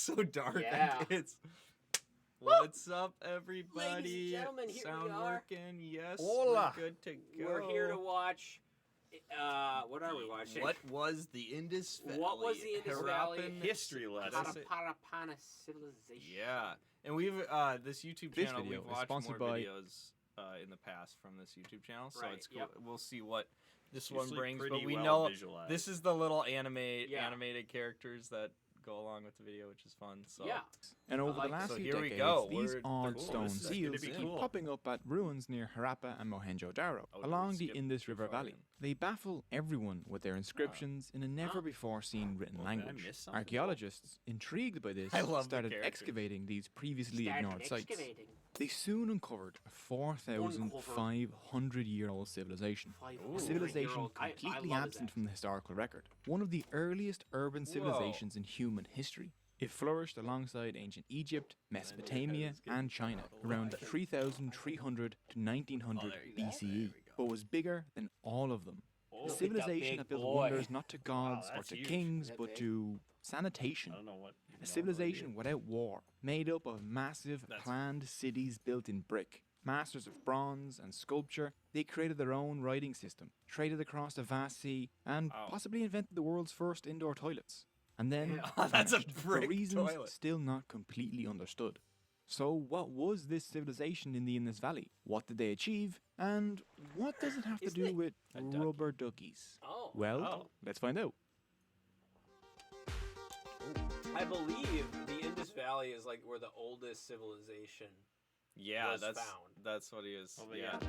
so dark. Yeah. It's what's up, everybody? Ladies and gentlemen, here Sound we are. working? Yes, Hola. we're good to go. We're here to watch. What are we watching? What was the Indus Valley? What was the Indus Valley? Harappan History lesson. Parapana civilization. Yeah, and we've this YouTube This channel. video We've is watched sponsored more by- videos in the past from this YouTube channel, so Right, it's cool. yep. We'll see what this one Usually brings, pretty but we well know visualized. this is the little Yeah. animated characters that go along with the video, which is fun. So Yeah. And over like the last So few here we decades, go. these We're- odd cool. stone This is gonna seals be keep cool. popping up at ruins near Harappa and Mohenjo-Daro, Oh, along we the skipped Indus too River far Valley. in. They baffle everyone with their inscriptions in a never-before-seen written Well, did I language. miss something? Archaeologists, intrigued by this, I love the started characters. excavating these previously Started ignored sites. excavating. They soon uncovered a 4,500-year-old civilization. A civilization completely absent from the historical record. One of the earliest urban civilizations in human history. It flourished alongside ancient Egypt, Mesopotamia, and China around 3,300 to 1900 BCE, but was bigger than all of them. Oh, A civilization that built wonders not to gods or that's to huge. kings, That but big? to sanitation. I don't know what. A civilization without war, made up of massive That's- planned cities built in brick. Masters of bronze and sculpture, they created their own writing system, traded across the vast sea, and Wow. possibly invented the world's first indoor toilets. And then, Yeah. That's a vanished for brick reasons toilet. still not completely understood. So what was this civilization in the Indus Valley? What did they achieve? And what does it have to Isn't do it with a ducky? rubber duckies? Oh. Well, Oh. let's find out. I believe the Indus Valley is like where the oldest civilization. Yeah, was that's found. that's what he is. Oh, yeah. yeah.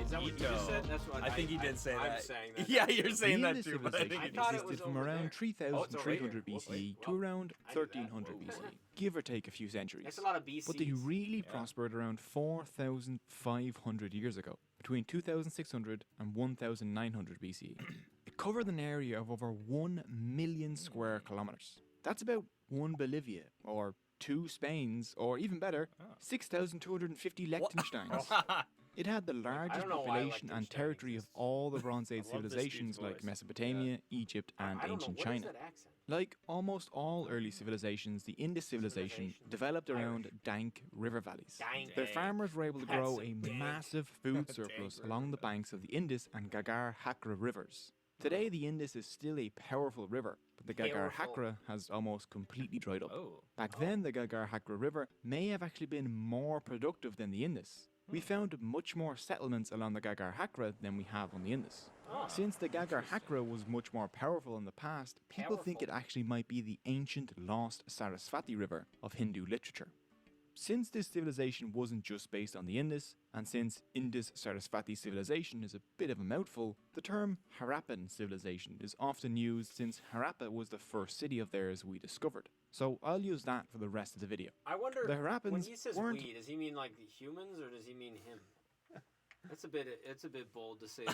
Is that what you just said? That's what I think he did say I'm that. saying that. Yeah, you're saying The that Indus too, but I think civilization he I thought it existed was from over around there. 3,300 Oh, it's over BCE here. to Well, around I knew that. 1300 Whoa. BCE, give or take a few centuries. That's a lot of BCs. But they really Yeah. prospered around 4,500 years ago, between 2,600 and 1,900 BCE. It covered an area of over 1 million square kilometers. That's about one Bolivia, or 2 Spains, or even better, 6,250 Liechtensteins. It had the largest know why population and Liechtenstein territory of exists. all the Bronze Age I love this civilizations dude's like voice. Mesopotamia, Egypt, and I don't ancient know. China. What is that accent? Like almost all early civilizations, the Indus civilization developed around dank river valleys. Dank. Their farmers were able to grow That's a dank. massive food Dank surplus river along the banks of the Indus and Gagar-Hakra rivers. Today, the Indus is still a powerful river, but the Gagar-Hakra has almost completely dried up. Oh. Back then, the Gagar-Hakra River may have actually been more productive than the Indus. We found much more settlements along the Gagar-Hakra than we have on the Indus. Since the Gagar-Hakra was much more powerful in the past, people think it Powerful. actually might be the ancient lost Sarasvati River of Hindu literature. Since this civilization wasn't just based on the Indus, and since Indus-Sarasvati civilization is a bit of a mouthful, the term Harappan civilization is often used since Harappa was the first city of theirs we discovered. So I'll use that for the rest of the video. I wonder. The when Harappans he says weren't- we, does he mean like the humans or does he mean him? It's a bit bold to say.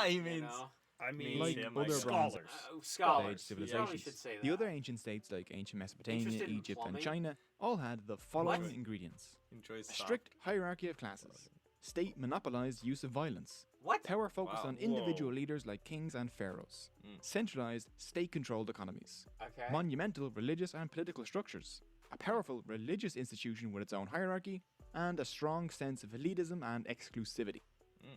He you means- know? I mean, Like him, other scholars. bronze Scholars. Age You probably civilizations. should say that. The other ancient states like ancient Mesopotamia, Interested in Egypt, and plumbing? China all had the following What? ingredients. Enjoys A strict hierarchy of classes. State monopolized use of violence. What? Power focused Wow. on individual Whoa. leaders like kings and pharaohs. Mm. Centralized, state-controlled economies. Okay. Monumental religious and political structures. A powerful religious institution with its own hierarchy. And a strong sense of elitism and exclusivity.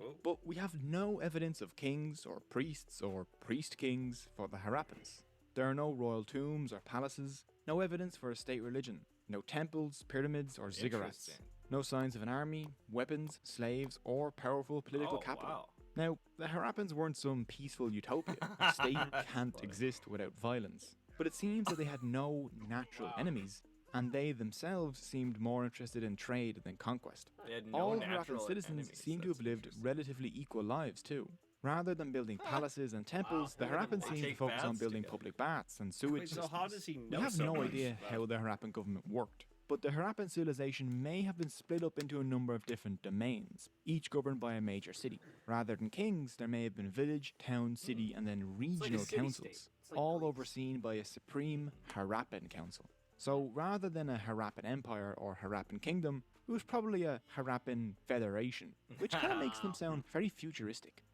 Oh. But we have no evidence of kings or priests or priest-kings for the Harappans. There are no royal tombs or palaces, no evidence for a state religion, no temples, pyramids, or ziggurats. Interesting. No signs of an army, weapons, slaves, or powerful political Oh, capital. wow. Now, the Harappans weren't some peaceful utopia. A state can't exist without violence. But it seems that they had no natural enemies, and they themselves seemed more interested in trade than conquest. They had no All natural Harappan citizens enemies. seem to That's have lived interesting. relatively equal lives too. Rather than building palaces and temples, the Wow. Harappans They seem to take focus on baths building together. public baths and sewage Wait, so systems. how does he know We have so no much idea about how the Harappan government worked, but the Harappan civilization may have been split up into a number of different domains, each governed by a major city. Rather than kings, there may have been village, town, city, and then like a regional city-state. councils, It's like all Greece. overseen by a supreme Harappan council. So rather than a Harappan empire or Harappan kingdom, it was probably a Harappan federation, which kind of makes them sound very futuristic.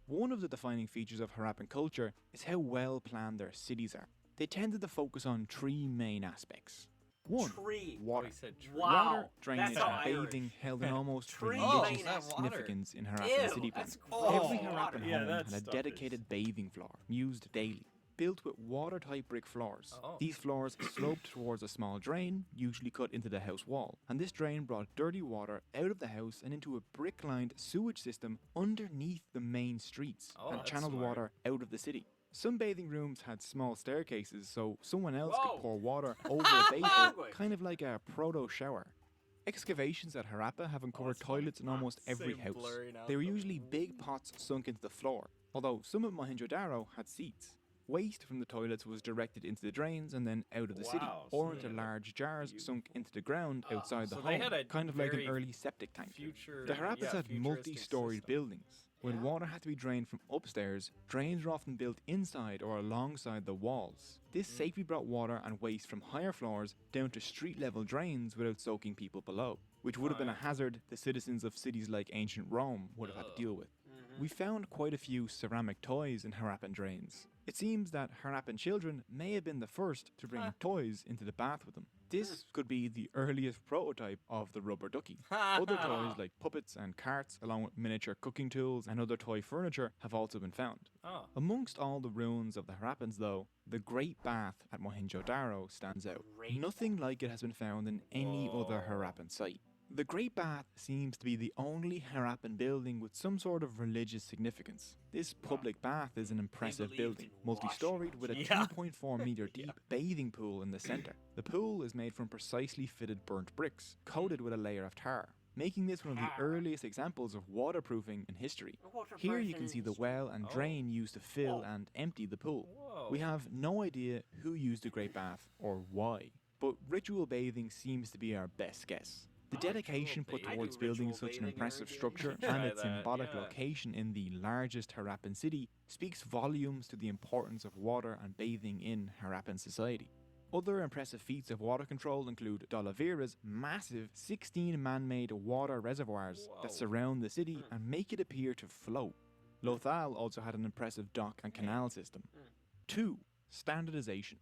One of the defining features of Harappan culture is how well planned their cities are. They tended to focus on three main aspects. One, Tree. water. Oh, he said tree. Wow. Water, drainage, That's so and Irish. bathing held an almost Tree religious drainage. significance in Harappan Ew, city plan. that's Every gross. Harappan Yeah, home that had a stuff dedicated bathing floor, used daily. Built with watertight brick floors. Oh. These floors sloped towards a small drain, usually cut into the house wall, and this drain brought dirty water out of the house and into a brick-lined sewage system underneath the main streets, Oh, and that's channeled smart. water out of the city. Some bathing rooms had small staircases, so someone else Whoa. could pour water over a bathing, Language. kind of like a proto-shower. Excavations at Harappa have uncovered it's funny. toilets in almost every Same house. blurring out They were the- usually big pots sunk into the floor, although some at Mohenjo-Daro had seats. Waste from the toilets was directed into the drains and then out of the city, Wow, or so into they large jars sunk into the ground outside the so they home, had a kind of like an very early septic tank. Future. The Harappas yeah, had futuristic multi-storied system. buildings. When Yeah. water had to be drained from upstairs, drains were often built inside or alongside the walls. This safely brought water and waste from higher floors down to street-level drains without soaking people below, which would have been a Right. hazard the citizens of cities like ancient Rome would have had to deal with. Mm-hmm. We found quite a few ceramic toys in Harappan drains. It seems that Harappan children may have been the first to bring toys into the bath with them. This could be the earliest prototype of the rubber ducky. Other toys like puppets and carts, along with miniature cooking tools and other toy furniture, have also been found. Oh. Amongst all the ruins of the Harappans, though, the Great Bath at Mohenjo-Daro stands out. Great Nothing like it has been found in any other Harappan site. The Great Bath seems to be the only Harappan building with some sort of religious significance. This public bath is an impressive believed building, in multi-storied with a Yeah. 2.4 meter deep bathing pool in the center. The pool is made from precisely fitted burnt bricks, coated with a layer of tar, making this one of the Tar. earliest examples of waterproofing in history. Waterproof Here you can in see the history. well and Oh. drain used to fill Whoa. and empty the pool. Whoa. We have no idea who used the Great Bath or why, but ritual bathing seems to be our best guess. The Ritual dedication put bathing. towards I do building ritual such an bathing impressive every day. structure and Try its that, symbolic yeah. location in the largest Harappan city speaks volumes to the importance of water and bathing in Harappan society. Other impressive feats of water control include Dolavira's massive 16 man-made water reservoirs Whoa. that surround the city and make it appear to float. Lothal also had an impressive dock and canal system. 2. Standardization.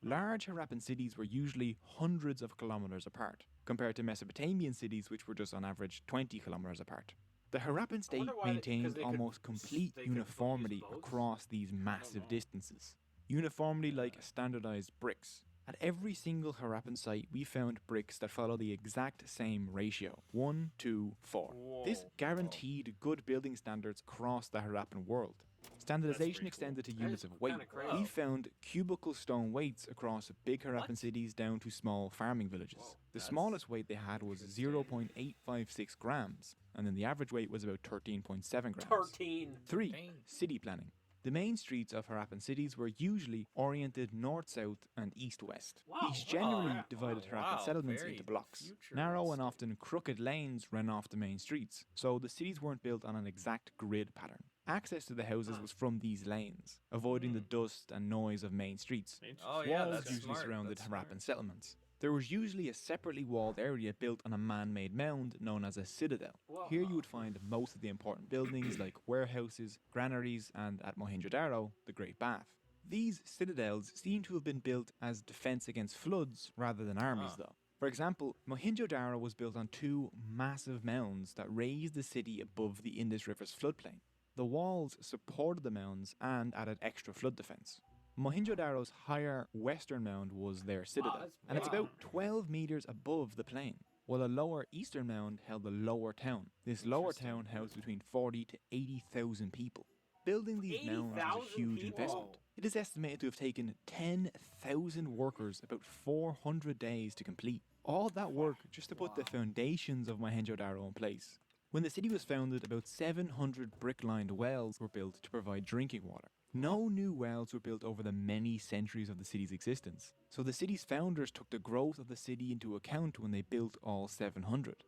Large Harappan cities were usually hundreds of kilometers apart, compared to Mesopotamian cities which were just on average 20 kilometers apart. The Harappan state wonder why they- 'cause maintained they could almost s- complete they could use uniformity boats? across these massive know. distances. Uniformity like standardized bricks. At every single Harappan site, we found bricks that follow the exact same ratio 1, 2, 4. This Whoa. guaranteed good building standards across the Harappan world. Standardization pretty extended to That units is of weight. kinda crazy. We found cubical stone weights across big Harappan What? cities down to small farming villages. The That's smallest weight they had was 0.856 grams, and then the average weight was about 13.7 grams. 13. 3. Dang. City planning. The main streets of Harappan cities were usually oriented north-south and east-west. Wow. These generally Wow. divided Harappan Wow, settlements very into blocks. Narrow and often crooked lanes ran off the main streets, so the cities weren't built on an exact grid pattern. Access to the houses was from these lanes, avoiding the dust and noise of main streets. Oh yeah, Walls that's usually smart. surrounded That's Harappan smart. settlements. There was usually a separately walled area built on a man-made mound known as a citadel. Whoa. Here you would find most of the important buildings like warehouses, granaries, and at Mohenjo-Daro, the Great Bath. These citadels seem to have been built as defense against floods rather than armies, though. For example, Mohenjo-Daro was built on two massive mounds that raised the city above the Indus River's floodplain. The walls supported the mounds and added extra flood defense. Mohenjo-Daro's higher western mound was their citadel, that's and it's big. about 12 meters above the plain, while a lower eastern mound held the lower town. This lower town housed between 40 to 80,000 people. Building these mounds was 80,000 a huge people? investment. It is estimated to have taken 10,000 workers about 400 days to complete. All that work just to put the foundations of Mohenjo-Daro in place. When the city was founded, about 700 brick-lined wells were built to provide drinking water. No new wells were built over the many centuries of the city's existence, so the city's founders took the growth of the city into account when they built all 700.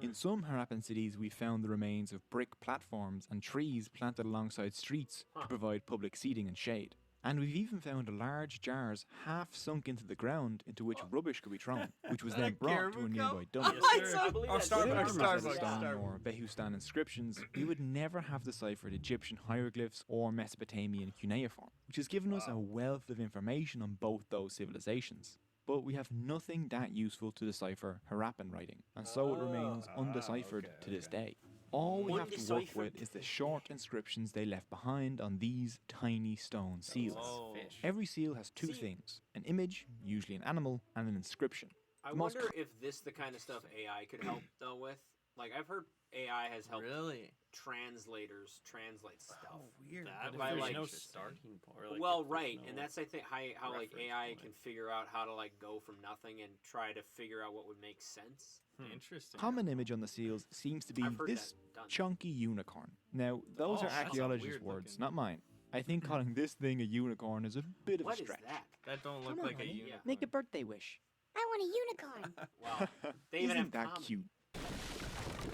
In some Harappan cities, we found the remains of brick platforms and trees planted alongside streets to provide public seating and shade. And we've even found large jars half sunk into the ground into which rubbish could be thrown, which was then brought to a nearby dump. Yes, sir. I believe Oh, that's Starbucks, true. Starbucks. Stone or Behustan inscriptions, we would never have deciphered Egyptian hieroglyphs or Mesopotamian cuneiform, which has given us a wealth of information on both those civilizations. But we have nothing that useful to decipher Harappan writing, and so it remains undeciphered to this day. All we have to work with is the short inscriptions they left behind on these tiny stone seals. Oh. Every seal has two things: an image, usually an animal, and an inscription. I The most wonder if this the kind of stuff AI could help though with. Like I've heard AI has helped Really? translators translate stuff. Oh, weird. That But by, if there's like, no starting point. Or, like, Well, if there's right, no and that's I think how like reference AI point. can figure out how to like go from nothing and try to figure out what would make sense. Interesting. Common image on the seals seems to be I've heard this that done. chunky unicorn. Now, those Oh, are that's a archaeologists' weird words, looking- not mine. I think calling this thing a unicorn is a bit of What a is stretch. that? That don't look Come on, like a honey. unicorn. Make a birthday wish. I want a unicorn. Wow, they even Isn't have that common. cute?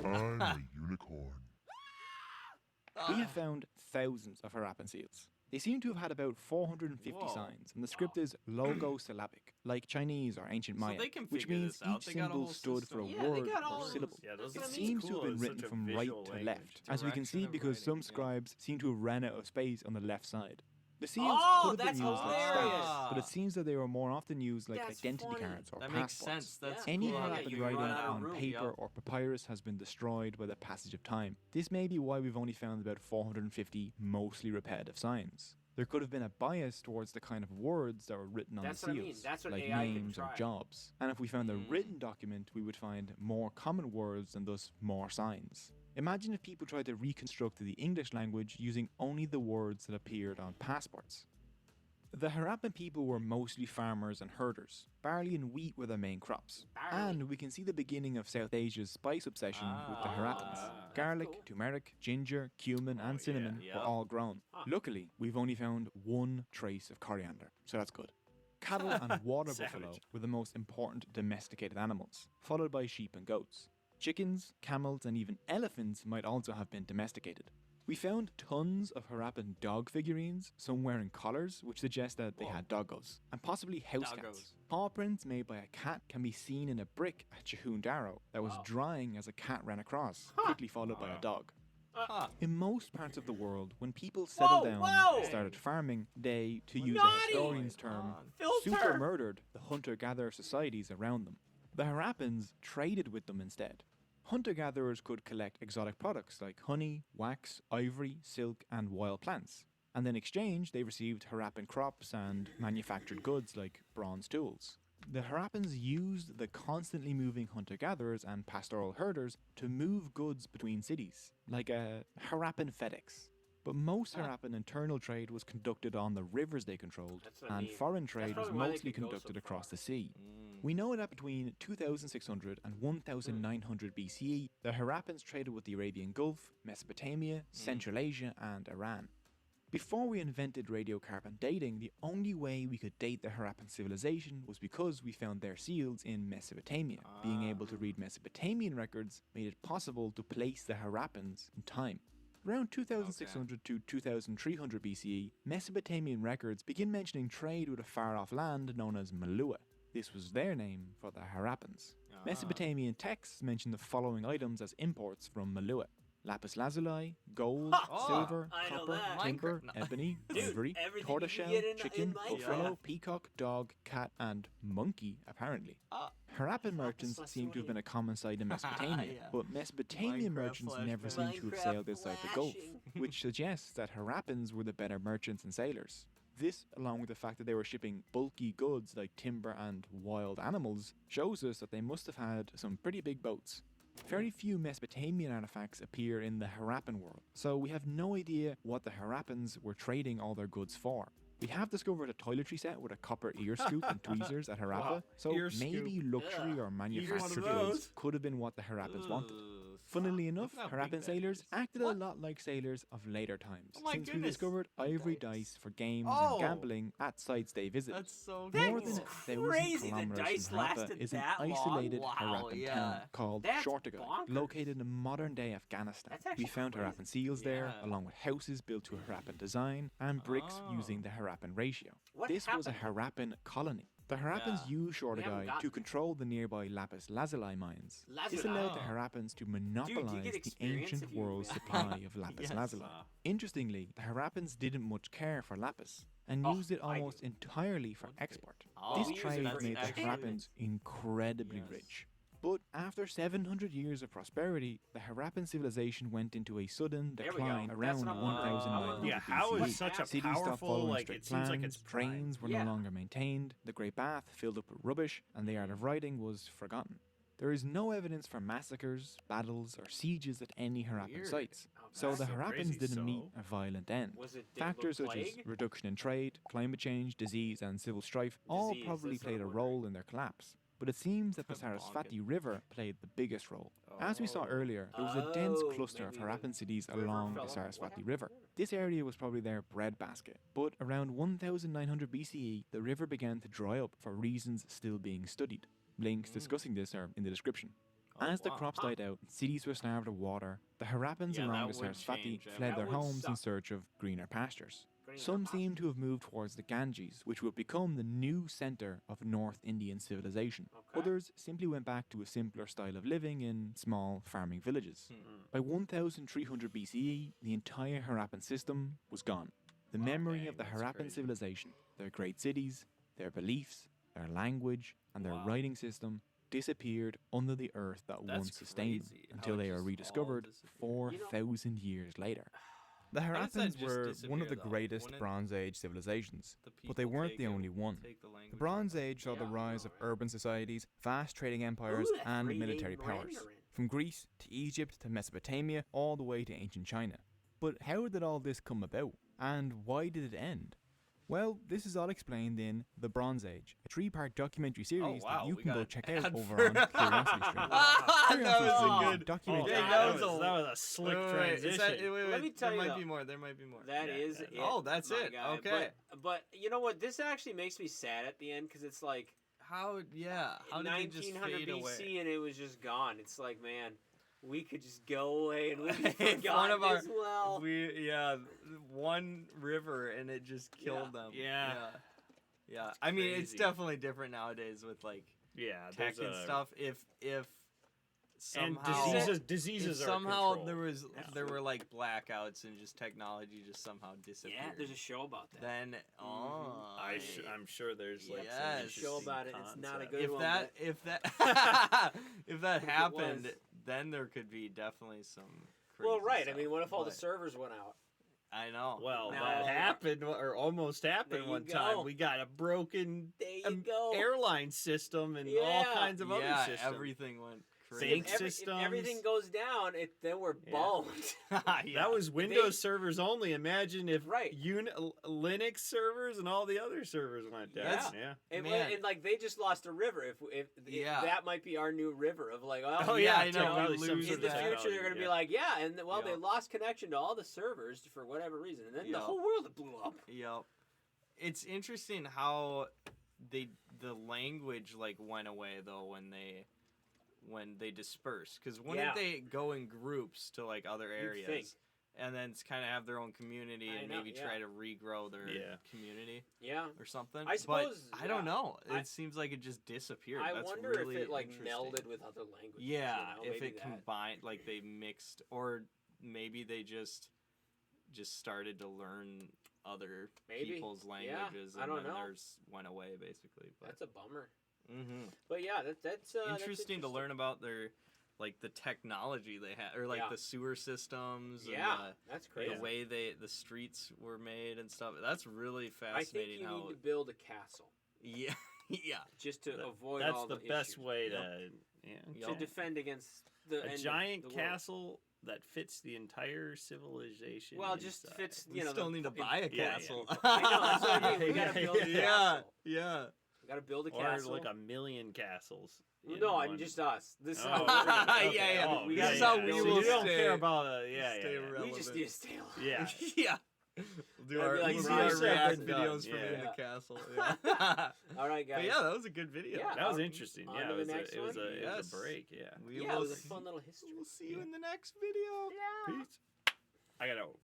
I'm a unicorn. We have found thousands of Harappan seals. They seem to have had about 450 Whoa. signs, and the script is logosyllabic, like Chinese or ancient So Maya, they can which figure means this out. each They got a symbol whole stood for a system. Yeah, they word got all or those- syllable. Yeah, those That's It what I are mean. seems to cool. have been It's written such a from right visual to language. left, as we can see Direction of because some writing, yeah. scribes seem to have ran out of space on the left side. The seals Oh, could have been that's used like hilarious. stamps, but it seems that they were more often used like That's identity funny. cards or That passports. makes sense. That's Yeah. Any cool. Yeah, Harappan you writing run out of on room, paper Yep. or papyrus has been destroyed by the passage of time. This may be why we've only found about 450 mostly repetitive signs. There could have been a bias towards the kind of words that were written on That's the what I seals, mean. That's what like AI can names or try. jobs. And if we found the written document, we would find more common words and thus more signs. Imagine if people tried to reconstruct the English language using only the words that appeared on passports. The Harappan people were mostly farmers and herders. Barley and wheat were their main crops. Barley. And we can see the beginning of South Asia's spice obsession with the Harappans. Ah, Garlic, cool. turmeric, ginger, cumin, and yeah, cinnamon yeah. were all grown. Huh. Luckily, we've only found one trace of coriander, so that's good. Cattle and water buffalo Savage. were the most important domesticated animals, followed by sheep and goats. Chickens, camels, and even elephants might also have been domesticated. We found tons of Harappan dog figurines, some wearing collars, which suggests that they had doggos, and possibly house cats. Doggos. Paw prints made by a cat can be seen in a brick at Chahundaro that was drying as a cat ran across, quickly followed by a dog. Huh. In most parts of the world, when people settled down and started farming, they, to use a Naughty! historian's term, Filter! super murdered the hunter-gatherer societies around them. The Harappans traded with them instead. Hunter-gatherers could collect exotic products like honey, wax, ivory, silk, and wild plants. And in exchange, they received Harappan crops and manufactured goods like bronze tools. The Harappans used the constantly moving hunter-gatherers and pastoral herders to move goods between cities, like a Harappan FedEx. But most Harappan internal trade was conducted on the rivers they controlled, That's what I and mean. foreign That's trade was probably why they mostly could go so conducted across far. the sea. Mm. We know that between 2600 and 1900 BCE, the Harappans traded with the Arabian Gulf, Mesopotamia, Central Asia, and Iran. Before we invented radiocarbon dating, the only way we could date the Harappan civilization was because we found their seals in Mesopotamia. Being able to read Mesopotamian records made it possible to place the Harappans in time. Around 2600 to 2300 BCE, Mesopotamian records begin mentioning trade with a far-off land known as Malua. This was their name for the Harappans. Mesopotamian texts mention the following items as imports from Malua: lapis lazuli, gold, silver, I know copper, that. timber, Minecraft. No. ebony, Dude, ivory, everything you can tortoiseshell, get in chicken, Minecraft. buffalo, peacock, dog, cat, and monkey, apparently. Harappan merchants seem to have been a common sight in Mesopotamia, Yeah. but Mesopotamian Minecraft merchants never flashback. seem to have sailed outside the Gulf, flashing. which suggests that Harappans were the better merchants and sailors. This, along with the fact that they were shipping bulky goods like timber and wild animals, shows us that they must have had some pretty big boats. Very few Mesopotamian artifacts appear in the Harappan world, so we have no idea what the Harappans were trading all their goods for. We have discovered a toiletry set with a copper ear scoop and tweezers at Harappa, Wow. so Ear maybe scoop. luxury or manufactured those. goods could have been what the Harappans wanted. Funnily enough, Look how big Harappan that sailors is. acted a lot like sailors of later times, Oh my since we goodness. discovered ivory Dice. dice for games Oh. and gambling at sites they visited. That's so More cool. than That's 1,000 crazy the kilometers dice from Harappa lasted is an that long? isolated Wow, Harappan yeah. town called That's Shortagai, bonkers. located in modern-day Afghanistan. That's actually We found crazy. Harappan seals there, Yeah. along with houses built to a Harappan design and bricks Oh. using the Harappan ratio. What This was a happened? Harappan colony. The Harappans Yeah. used haven't Shortagai gotten to there. control the nearby lapis lazuli mines. This Lazuli. allowed the Oh. Harappans to get monopolize the experience ancient if you world's win? supply of lapis Yes. lazuli. Interestingly, the Harappans didn't much care for lapis and Oh, used it I do. almost entirely for Okay. export. Oh, This we use it trade for made the actually- Harappans incredibly Yes. rich. But after 700 years of prosperity, the Harappan civilization went into a sudden There we go. decline That's around what I'm- 1900 Yeah, how BCE. is such a Cities stopped powerful, following like, strict it seems like plans, it's prime. trains were Yeah. no longer maintained, the Great Bath filled up with rubbish, and the art of writing was forgotten. There is no evidence for massacres, battles, or sieges at any Harappan Weird. sites, Oh, so that's the so Harappans crazy, didn't meet so- a violent end. Was it Factors such as plague? reduction in trade, climate change, disease, and civil strife all Disease, probably that's what played a I'm role in their collapse. But it seems that the Bonking. Sarasvati River played the biggest role. As we saw earlier, there was a dense Oh, cluster of maybe Harappan the cities river along fell the off. What Sarasvati happened River. there? This area was probably their breadbasket. But around 1900 BCE, the river began to dry up for reasons still being studied. Links discussing this are in the description. Oh, As the wow. crops died out and cities were starved of water, the Harappans Yeah, along that the would Sarasvati change fled everything. their That would homes in suck. search of greener pastures. Greener Some pastures. seem to have moved towards the Ganges, which would become the new center of North Indian civilization. Okay. Others simply went back to a simpler style of living in small farming villages. By 1300 BCE, the entire Harappan system was gone. The memory dang, of the that's Harappan crazy. civilization, their great cities, their beliefs, their language, and their Wow. writing system disappeared under the earth that That's once sustained them crazy, how until it they are just all rediscovered disappeared. 4,000 years later. The How does that Harappans just were one disappear, of the though? greatest Wouldn't Bronze Age civilizations, The but they people weren't take the it- only one. take the language The Bronze from it. Age saw the Yeah, I rise know, of right? urban societies, vast trading empires, Ooh, that's and reading military powers. Mandarin. From Greece to Egypt to Mesopotamia, all the way to ancient China. But how did all this come about? And why did it end? Well, this is all explained in The Bronze Age, a 3-part documentary series wow, that you we can go got check an out ad over for- on Curiosity Stream. that Curiosity was Stream a is good. documentary. Yeah, that was a slick Wait, transition. is that, wait, Let me tell there you might though, be more. There might be more. That Yeah, is yeah. it. Oh, that's my it. guy. Okay. But you know what? This actually makes me sad at the end because it's like How? Yeah. How did it just 1900 fade BC away? and it was just gone. It's like, man, we could just go away and we'd be One forgotten of our- as well. One river and it just killed them. Yeah. Yeah. I mean, it's crazy. definitely different nowadays with like Yeah, tech there's and a- stuff. If And somehow diseases if are somehow controlled. there were like blackouts and just technology just somehow disappeared. Yeah, there's a show about that. Then I'm sure there's like Yes. some There's a show interesting about it. It's not a concept. good if one, that but- if that if that If it happened, was. then there could be definitely some. Well, crazy right. I stuff, mean, what if all the but servers went out? I know. Well, Now- that happened or almost happened There you one go. time. We got a broken There you go. airline system and all Yeah. kinds of yeah, other systems. everything went See, crazy. Bank if systems. everything goes down, then we're Yeah. boned. Yeah. That was Windows servers only. Imagine if Right. Linux servers and all the other servers went down. Yeah. Yeah. And, Man. and like they just lost a river. If Yeah. that might be our new river of like, Oh, well, yeah, I know. technology, we some lose in sort the of that. future technology, they're gonna be yeah. like, yeah, and well they Yeah. lost connection to all the servers for whatever reason, and then the Yeah. whole world blew up. Yep. It's interesting how the language like went away though when they dispersed, because wouldn't Yeah. they go in groups to like other You'd areas think. and then kind of have their own community I and know, maybe yeah. try to regrow their Yeah. community Yeah. or something? I suppose, but I don't yeah. know. It I- seems like it just disappeared. I That's wonder really if it like interesting. melded with other languages. Yeah, you know, if maybe it that. combined, like they mixed, or maybe they just started to learn other Maybe. people's Yeah, languages, I and don't then know. theirs went away basically. But That's a bummer. Mhm. But yeah, that's interesting to learn about their like the technology they had, or like Yeah. the sewer systems. Yeah, and that's the crazy. way the streets were made and stuff. That's really I think fascinating. you how need to build a castle yeah yeah just to avoid That's all the the best issues. way Yep. to to Yep. defend against the a end of giant the world. castle that fits the entire civilization. Well, just inside. fits. we You know, still the- need to it- buy a Yeah, yeah. castle. I know, that's what I mean. We gotta build a yeah castle. yeah We gotta build a or castle. like a million castles. in No, one. I'm just us. This is Oh, how we're gonna okay. do it. Yeah, Oh, We yeah, gotta This is yeah, how build we So will you don't stay- care about yeah, stay yeah. relevant. We just need to stay alive. Yeah. Yeah. We'll do That'd our, be like we'll do Brian our said, react that's videos done. from Yeah. in the castle. Yeah. All right, guys. But yeah, that was a good video. Yeah. That was On- interesting. on Yeah, to it the was next it was one? a Yes. break. Yeah. We Yeah, it will was a see- fun little history. We'll see you in the next video. Yeah. Peace. I gotta